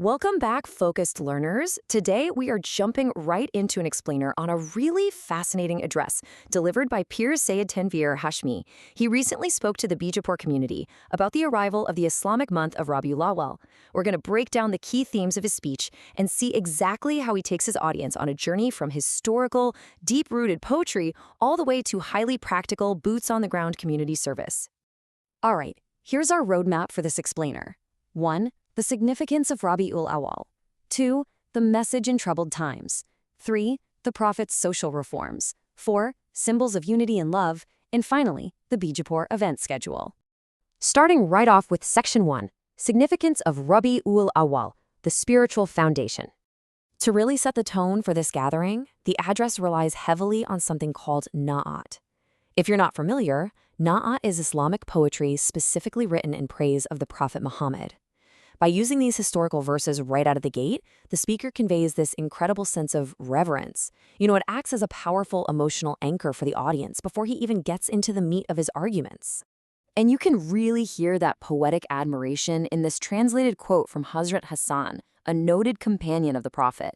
Welcome back, focused learners. Today, we are jumping right into an explainer on a really fascinating address delivered by Peer Sayyid Tanveer Hashmi. He recently spoke to the Bijapur community about the arrival of the Islamic month of Rabiul Awwal. We're going to break down the key themes of his speech and see exactly how he takes his audience on a journey from historical, deep-rooted poetry all the way to highly practical, boots-on-the-ground community service. All right, here's our roadmap for this explainer. 1. The significance of Rabiul Awwal. 2. The message in troubled times. 3. The Prophet's social reforms. 4. Symbols of unity and love. And finally, the Bijapur event schedule. Starting right off with Section 1, Significance of Rabiul Awwal, the spiritual foundation. To really set the tone for this gathering, the address relies heavily on something called Na'at. If you're not familiar, Na'at is Islamic poetry specifically written in praise of the Prophet Muhammad. By using these historical verses right out of the gate, the speaker conveys this incredible sense of reverence. It acts as a powerful emotional anchor for the audience before he even gets into the meat of his arguments. And you can really hear that poetic admiration in this translated quote from Hazrat Hassan, a noted companion of the Prophet.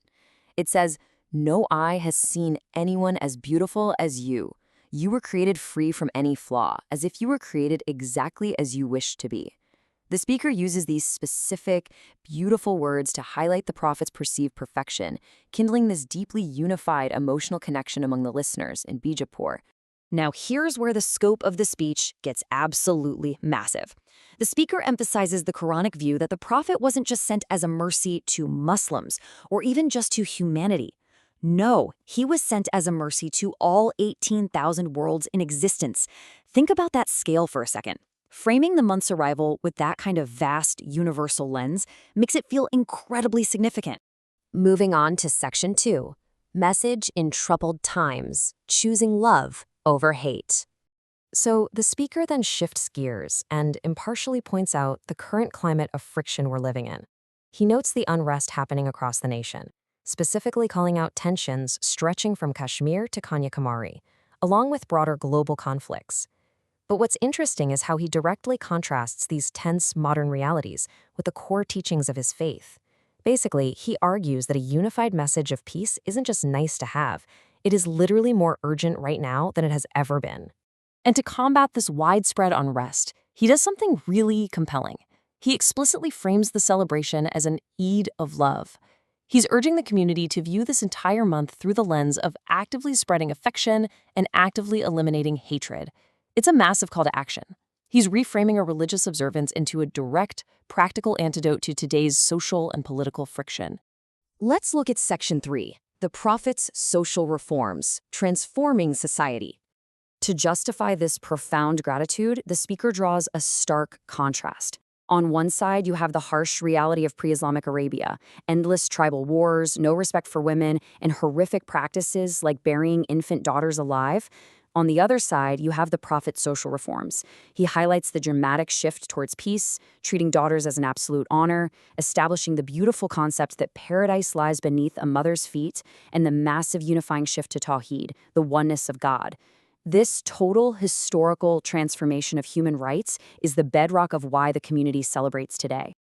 It says, "No eye has seen anyone as beautiful as you. You were created free from any flaw, as if you were created exactly as you wished to be." The speaker uses these specific, beautiful words to highlight the Prophet's perceived perfection, kindling this deeply unified emotional connection among the listeners in Bijapur. Now, here's where the scope of the speech gets absolutely massive. The speaker emphasizes the Quranic view that the Prophet wasn't just sent as a mercy to Muslims, or even just to humanity. No, he was sent as a mercy to all 18,000 worlds in existence. Think about that scale for a second. Framing the month's arrival with that kind of vast, universal lens makes it feel incredibly significant. Moving on to Section 2, Message in Troubled Times, Choosing Love over Hate. So the speaker then shifts gears and impartially points out the current climate of friction we're living in. He notes the unrest happening across the nation, specifically calling out tensions stretching from Kashmir to Kanyakumari, along with broader global conflicts. But what's interesting is how he directly contrasts these tense modern realities with the core teachings of his faith. Basically, he argues that a unified message of peace isn't just nice to have, it is literally more urgent right now than it has ever been. And to combat this widespread unrest, he does something really compelling. He explicitly frames the celebration as an Eid of love. He's urging the community to view this entire month through the lens of actively spreading affection and actively eliminating hatred. It's a massive call to action. He's reframing a religious observance into a direct, practical antidote to today's social and political friction. Let's look at Section 3, the Prophet's social reforms, transforming society. To justify this profound gratitude, the speaker draws a stark contrast. On one side, you have the harsh reality of pre-Islamic Arabia, endless tribal wars, no respect for women, and horrific practices like burying infant daughters alive. On the other side, you have the Prophet's social reforms. He highlights the dramatic shift towards peace, treating daughters as an absolute honor, establishing the beautiful concept that paradise lies beneath a mother's feet, and the massive unifying shift to Tawheed, the oneness of God. This total historical transformation of human rights is the bedrock of why the community celebrates today.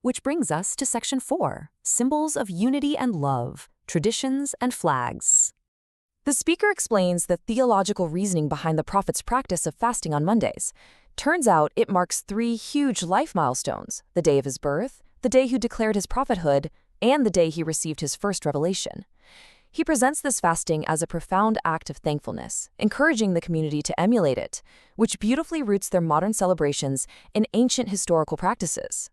Which brings us to Section 4, Symbols of Unity and Love, Traditions and Flags. The speaker explains the theological reasoning behind the Prophet's practice of fasting on Mondays. Turns out it marks 3 huge life milestones: the day of his birth, the day he declared his prophethood, and the day he received his first revelation. He presents this fasting as a profound act of thankfulness, encouraging the community to emulate it, which beautifully roots their modern celebrations in ancient historical practices.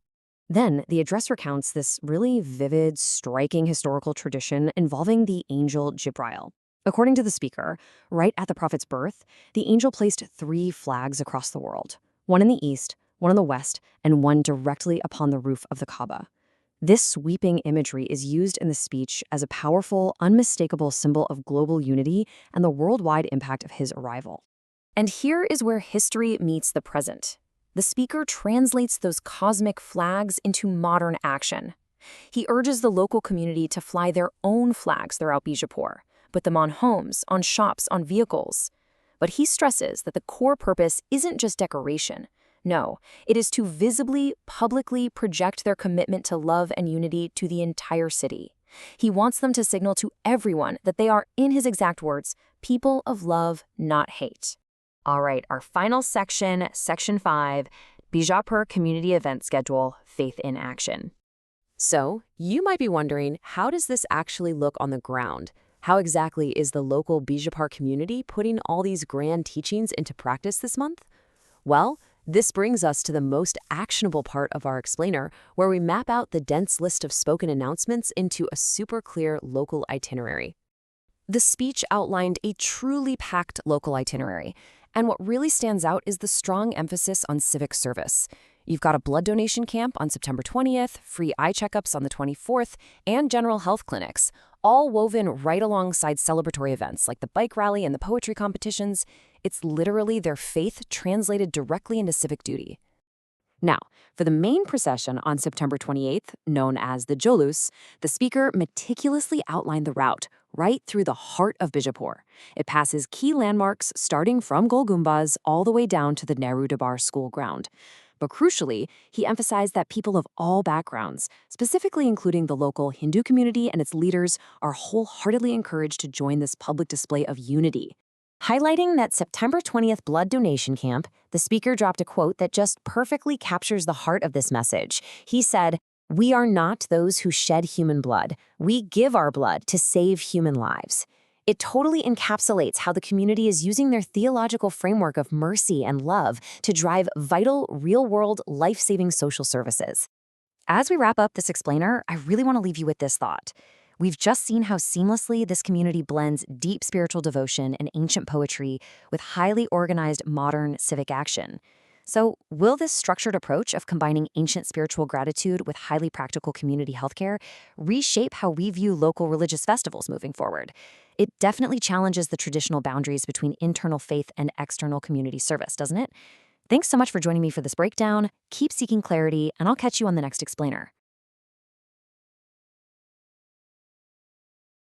Then, the address recounts this really vivid, striking historical tradition involving the angel Jibril. According to the speaker, right at the Prophet's birth, the angel placed 3 flags across the world, one in the east, one in the west, and one directly upon the roof of the Kaaba. This sweeping imagery is used in the speech as a powerful, unmistakable symbol of global unity and the worldwide impact of his arrival. And here is where history meets the present. The speaker translates those cosmic flags into modern action. He urges the local community to fly their own flags throughout Bijapur, put them on homes, on shops, on vehicles. But he stresses that the core purpose isn't just decoration. No, it is to visibly, publicly project their commitment to love and unity to the entire city. He wants them to signal to everyone that they are, in his exact words, people of love, not hate. All right, our final section, Section 5, Bijapur Community Event Schedule, Faith in Action. So, you might be wondering, how does this actually look on the ground? How exactly is the local Bijapur community putting all these grand teachings into practice this month? Well, this brings us to the most actionable part of our explainer, where we map out the dense list of spoken announcements into a super clear local itinerary. The speech outlined a truly packed local itinerary, and what really stands out is the strong emphasis on civic service. You've got a blood donation camp on September 20th, free eye checkups on the 24th, and general health clinics, all woven right alongside celebratory events like the bike rally and the poetry competitions. It's literally their faith translated directly into civic duty. Now, for the main procession on September 28th, known as the Jolus, the speaker meticulously outlined the route right through the heart of Bijapur. It passes key landmarks starting from Gol Gumbaz all the way down to the Nehru Darbar school ground. But crucially, he emphasized that people of all backgrounds, specifically including the local Hindu community and its leaders, are wholeheartedly encouraged to join this public display of unity. Highlighting that September 20th blood donation camp, the speaker dropped a quote that just perfectly captures the heart of this message. He said, "We are not those who shed human blood. We give our blood to save human lives." It totally encapsulates how the community is using their theological framework of mercy and love to drive vital, real-world, life-saving social services. As we wrap up this explainer, I really want to leave you with this thought. We've just seen how seamlessly this community blends deep spiritual devotion and ancient poetry with highly organized modern civic action. So, will this structured approach of combining ancient spiritual gratitude with highly practical community healthcare reshape how we view local religious festivals moving forward? It definitely challenges the traditional boundaries between internal faith and external community service, doesn't it? Thanks so much for joining me for this breakdown. Keep seeking clarity, and I'll catch you on the next explainer.